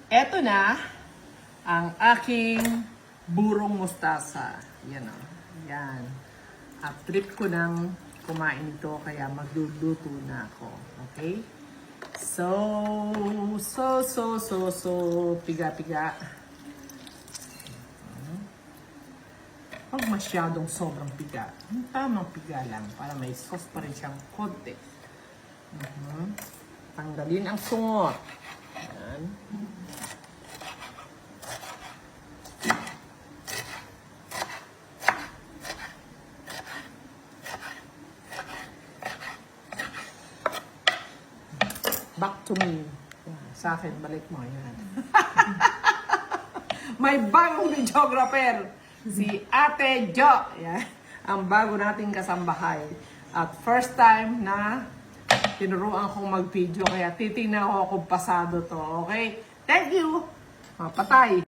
Eto na ang aking burong mustasa. Yan o. Yan. At trip ko nang kumain ito kaya magluluto na ako. Okay? So, piga-piga. Huwag masyadong sobrang piga. Yung tamang piga lang para may sauce pa rin siyang konti. Tanggalin ang sungot. Yan. Back to me. Sa akin, balik mo. Yan. May bagong videographer. Si Ate Jo. Yan. Ang bago nating kasambahay. At first time na tinuruan kong mag-video. Kaya titignan ko kung pasado to. Okay? Thank you. Patay.